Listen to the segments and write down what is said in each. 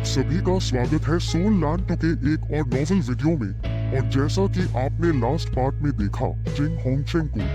आप सभी का स्वागत है सोल लैंड टू के एक और नॉवल वीडियो में। और जैसा कि आपने लास्ट पार्ट में देखा, जिंग होंगचेंग को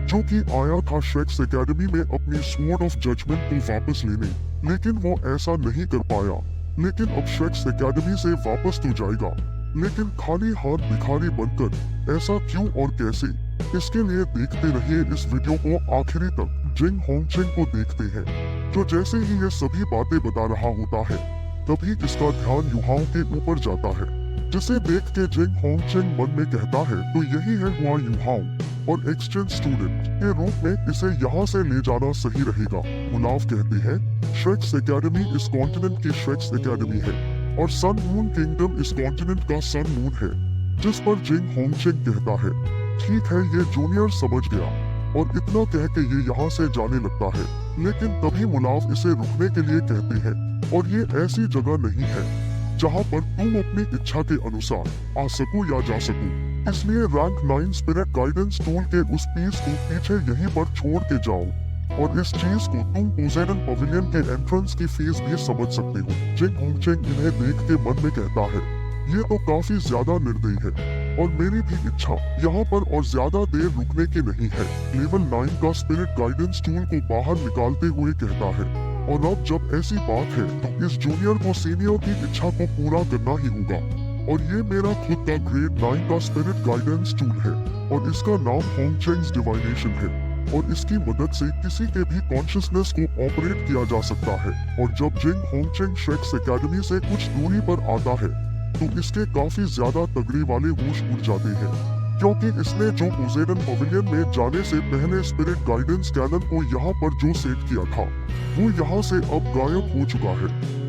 जो कि आया था श्रेक्स एकेडमी में अपनी स्वॉर्ड ऑफ जजमेंट को वापस लेने, लेकिन वो ऐसा नहीं कर पाया। लेकिन अब श्रेक्स एकेडमी से वापस तो जाएगा, लेकिन खाली हाथ भिखारी बनकर। ऐसा क्यों और कैसे, इसके लिए देखते रहिए इस वीडियो को आखिरी तक। जिंग होंगचेंग को देखते हैं, जो जैसे ही ये सभी बातें बता रहा होता है, तभी इसका ध्यान युहाओं के ऊपर जाता है, जिसे देख के जिंग होंगचेंग मन में कहता है तो यही है हुआ युहाओ, और एक्सचेंज स्टूडेंट के रूप में इसे यहाँ से ले जाना सही रहेगा। मुनाफ कहते हैं श्रेक्स एकेडमी इस कॉन्टिनेंट की श्रेक्स एकेडमी है, और सन मून किंगडम इस कॉन्टिनेंट का सन मून है। जिस पर जिंग होंगचेंग कहता है ठीक है, ये जूनियर समझ गया, और इतना कह के ये यहाँ से जाने लगता है। लेकिन तभी मुनाफ इसे रुकने के लिए कहते हैं, और ये ऐसी जगह नहीं है जहाँ पर तुम अपनी इच्छा के अनुसार आ सको या जा सको। इसलिए रैंक 9 स्पिरिट गाइडेंस टूल के उस पीस को पीछे यहीं पर छोड़ के जाओ, और इस चीज को तुम पोसेडन पवेलियन के एंट्रेंस की फीस भी समझ सकते हो। जिंग होंगचेंग इन्हें देख के मन में कहता है ये तो काफी ज्यादा निर्दयी है, और मेरी भी इच्छा यहाँ पर और ज्यादा देर रुकने की नहीं है। लेवल 9 का स्पिरिट गाइडेंस टूल को बाहर निकालते हुए कहता है, और अब जब ऐसी बात है तो इस जूनियर को सीनियर की इच्छा को पूरा करना ही होगा। और ये मेरा खुद का ग्रेड 9 का स्पिरिट गाइडेंस टूल है, और इसका नाम होंगचेंग्स डिवाइनेशन है, और इसकी मदद से किसी के भी कॉन्शियसनेस को ऑपरेट किया जा सकता है। और जब जिंग होंगचेंग श्रेक्स एकेडमी से कुछ दूरी पर आता है, तो इसके काफी ज्यादा तगड़े वाले होश उड़ जाते हैं, क्योंकि इसने जो पोसेडन पवेलियन में जाने से पहले स्पिरिट गाइडेंस कैनन को यहाँ पर जो सेट किया था, वो यहाँ से अब गायब हो चुका है।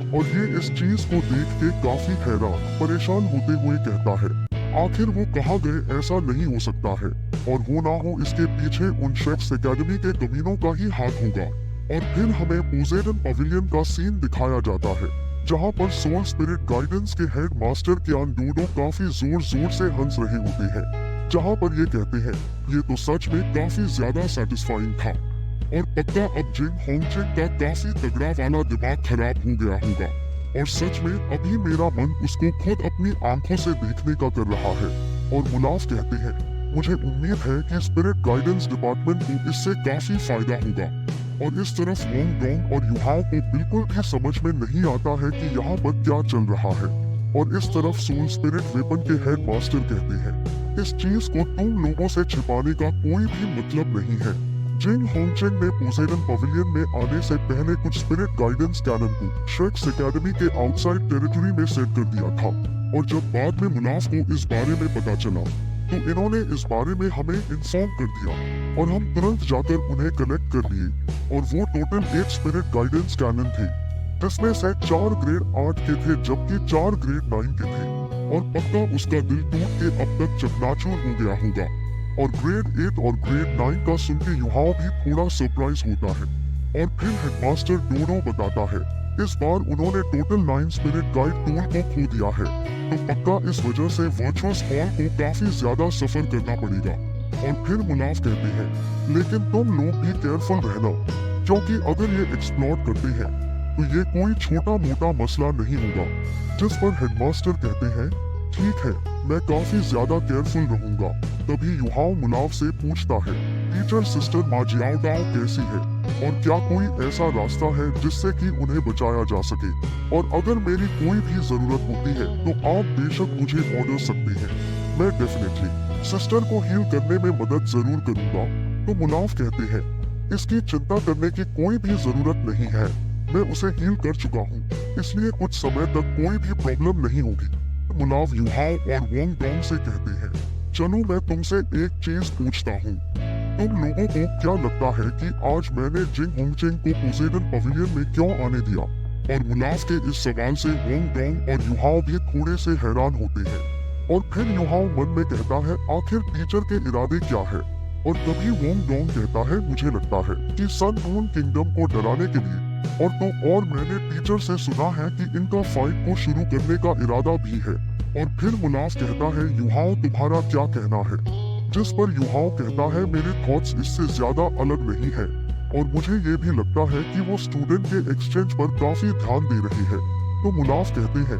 और ये इस चीज को देख के काफी हैरान परेशान होते हुए कहता है आखिर वो कहाँ गए, ऐसा नहीं हो सकता है, और हो ना हो इसके पीछे उन श्रेक्स एकेडमी के कमीनों का ही हाथ होगा। और फिर हमें पोसेडन पवेलियन का सीन दिखाया जाता है, जहाँ पर सोल स्पिरिट गाइडेंस के हेड मास्टर कियान डोडो काफी जोर जोर से हंस रहे होते हैं, जहाँ पर ये कहते हैं ये तो सच में काफी ज्यादा सेटिस्फाइंग था, और पक्का अब जिंग होंगचेंग का काफी तगड़ा वाला दिमाग खराब हो गया होगा, और सच में अभी मेरा मन उसको खुद अपनी आंखों से देखने का कर रहा है। और मुनाफ कहते हैं मुझे उम्मीद है कि स्पिरिट गाइडेंस डिपार्टमेंट को इससे काफी फायदा होगा। और इस तरफ वोंग डोंग और युहाओ को बिल्कुल भी समझ में नहीं आता है कि यहाँ पर क्या चल रहा है। और इस तरफ सोल स्पिरिट वेपन के हेड मास्टर कहते हैं इस चीज को तुम लोगों से छिपाने का कोई भी मतलब नहीं है। जिंग होंगचेंग ने पोसेडन पवेलियन में आने से पहले कुछ स्पिरिट गाइडेंस कैनन को श्रेक्स एकेडमी के आउटसाइड टेरिटरी में सेट कर दिया था, और जब बाद में मुनाफ को इस बारे में पता चला, तो इन्होंने इस बारे में हमें इन्फॉर्म कर दिया, और हम तुरंत जाकर उन्हें कनेक्ट कर लिए। और वो टोटल 8 स्पिरिट गाइडेंस कैनन थे, जिसमें से 4 ग्रेड 8 के थे, जबकि 4 ग्रेड 9 के थे। और पक्का उसका दिल टूट के अब तक चकनाचूर हो गया होगा। और ग्रेड 8 और ग्रेड 9 का सुन के युहाओ भी थोड़ा सरप्राइज होता है। और फिर हेडमास्टर डोडो बताता है इस बार उन्होंने टोटल 9 स्पिरिट गाइड टूल को खो दिया है, तो पक्का इस वजह से वर्चुअस हॉल को काफी ज्यादा सफर करना पड़ेगा। और फिर मुनाफ कहते हैं लेकिन तुम लोग भी केयरफुल रहना, क्योंकि अगर ये एक्सप्लोर करते हैं तो ये कोई छोटा मोटा मसला नहीं होगा। जिस पर हेडमास्टर कहते हैं ठीक है, मैं काफी ज्यादा केयरफुल रहूंगा। तभी युहाओ मुनाफ से पूछता है टीचर सिस्टर माजियाओ डाओ कैसी है, और क्या कोई ऐसा रास्ता है जिससे कि उन्हें बचाया जा सके। और अगर मेरी कोई भी जरूरत होती है तो आप बेशक मुझे ऑर्डर सकते हैं, मैं डेफिनेटली सिस्टर को हील करने में मदद जरूर करूंगा। तो मुनाफ कहते हैं इसकी चिंता करने की कोई भी जरूरत नहीं है, मैं उसे हील कर चुका हूँ, इसलिए कुछ समय तक कोई भी प्रॉब्लम नहीं होगी। मुनाफ युहाओ और वोंग डोंग से कहते हैं चलो मैं तुमसे एक चीज पूछता हूँ, तुम लोगों को क्या लगता है कि आज मैंने जिंग होंगचेंग को पोसेडन पवेलियन में क्यों आने दिया। और मुनाफ के इस सवाल से वोंग डोंग और युहाओ भी थोड़े से हैरान होते हैं। और फिर युहाओ मन में कहता है आखिर टीचर के इरादे क्या है। और तभी वोंग डोंग कहता है मुझे लगता है कि सन मून किंगडम को डराने के लिए, और मैंने टीचर से सुना है कि इनका फाइट को शुरू करने का इरादा भी है। और फिर मुनाफ कहता है युहाओ तुम्हारा क्या कहना है। जिस पर युहाओ कहता है मेरे थॉट्स इससे ज्यादा अलग नहीं है, और मुझे ये भी लगता है कि वो स्टूडेंट के एक्सचेंज पर काफी ध्यान दे रही है। तो मुलाफ कहते हैं,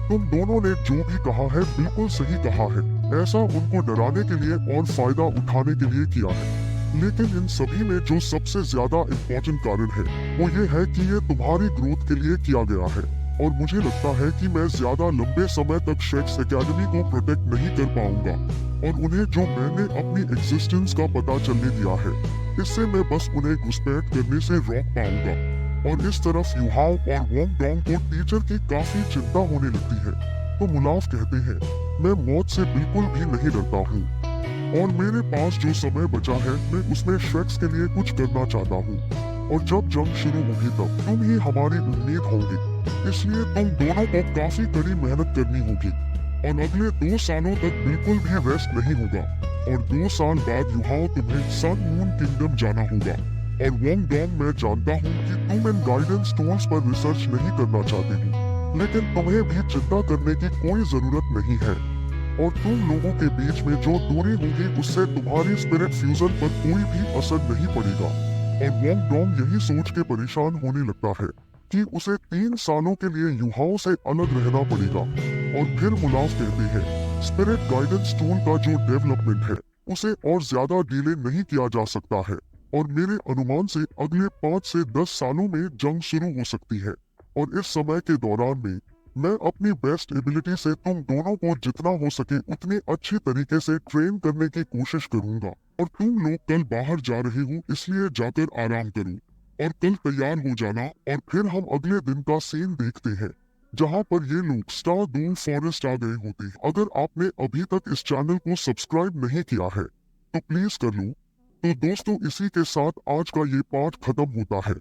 तुम दोनों ने जो भी कहा है बिल्कुल सही कहा है। ऐसा उनको डराने के लिए और फायदा उठाने के लिए किया है। लेकिन इन सभी में जो सबसे ज्यादा इम्पोर्टेंट कारण है वो ये है कि ये तुम्हारी ग्रोथ के लिए किया गया है। और मुझे लगता है कि मैं ज्यादा लंबे समय तक शेक्स एकेडमी को प्रोटेक्ट नहीं कर पाऊंगा और उन्हें जो मैंने अपनी एग्जिस्टेंस का पता चलने दिया है, इससे मैं बस उन्हें घुसपैठ करने से रोक पाऊंगा। और इस तरफ युहाओ और वोंग डोंग को टीचर की काफी चिंता होने लगती है। तो मुलाफ कहते हैं, मैं मौत से बिल्कुल भी नहीं डरता हूँ और मेरे पास जो समय बचा है मैं उसमें शेक्स के लिए कुछ करना चाहता हूँ। और जब जंग शुरू होगी तब तुम ही हमारी उम्मीद होगी, इसलिए तुम दोनों को काफी कड़ी मेहनत करनी होगी और अगले 2 सालों तक बिल्कुल भी रेस्ट नहीं होगा। और 2 साल बाद युहाओ तुम्हें सन मून किंगडम जाना होगा। और वोंग डोंग, मैं जानता हूँ कि तुम इन गाइडेंस स्टोन्स पर रिसर्च नहीं करना चाहते हो, लेकिन तुम्हें भी चिंता करने की कोई जरूरत नहीं है। और तुम लोगों के बीच में जो दूरी होगी उससे तुम्हारी स्पिरिट फ्यूजन पर कोई भी असर नहीं पड़ेगा। और वोंग डोंग यही सोच के परेशान होने लगता है कि उसे 3 सालों के लिए युहाओं से अलग रहना पड़ेगा। और फिर मुलाफ कहते हैं, स्पिरिट गाइडेंस स्टोन का जो डेवलपमेंट है उसे और ज्यादा डिले नहीं किया जा सकता है और मेरे अनुमान से अगले 5 से 10 सालों में जंग शुरू हो सकती है। और इस समय के दौरान में मैं अपनी बेस्ट एबिलिटी से तुम दोनों को जितना हो सके उतने अच्छी तरीके से ट्रेन करने की कोशिश करूंगा। और तुम लोग कल बाहर जा रहे हो, इसलिए जाकर आराम करो और कल तैयार हो जाना। और फिर हम अगले दिन का सीन देखते हैं जहां पर ये लोग स्टार दून फॉरेस्ट आ गए होते हैं। अगर आपने अभी तक इस चैनल को सब्सक्राइब नहीं किया है तो प्लीज कर लो। तो दोस्तों, इसी के साथ आज का ये पार्ट खत्म होता है।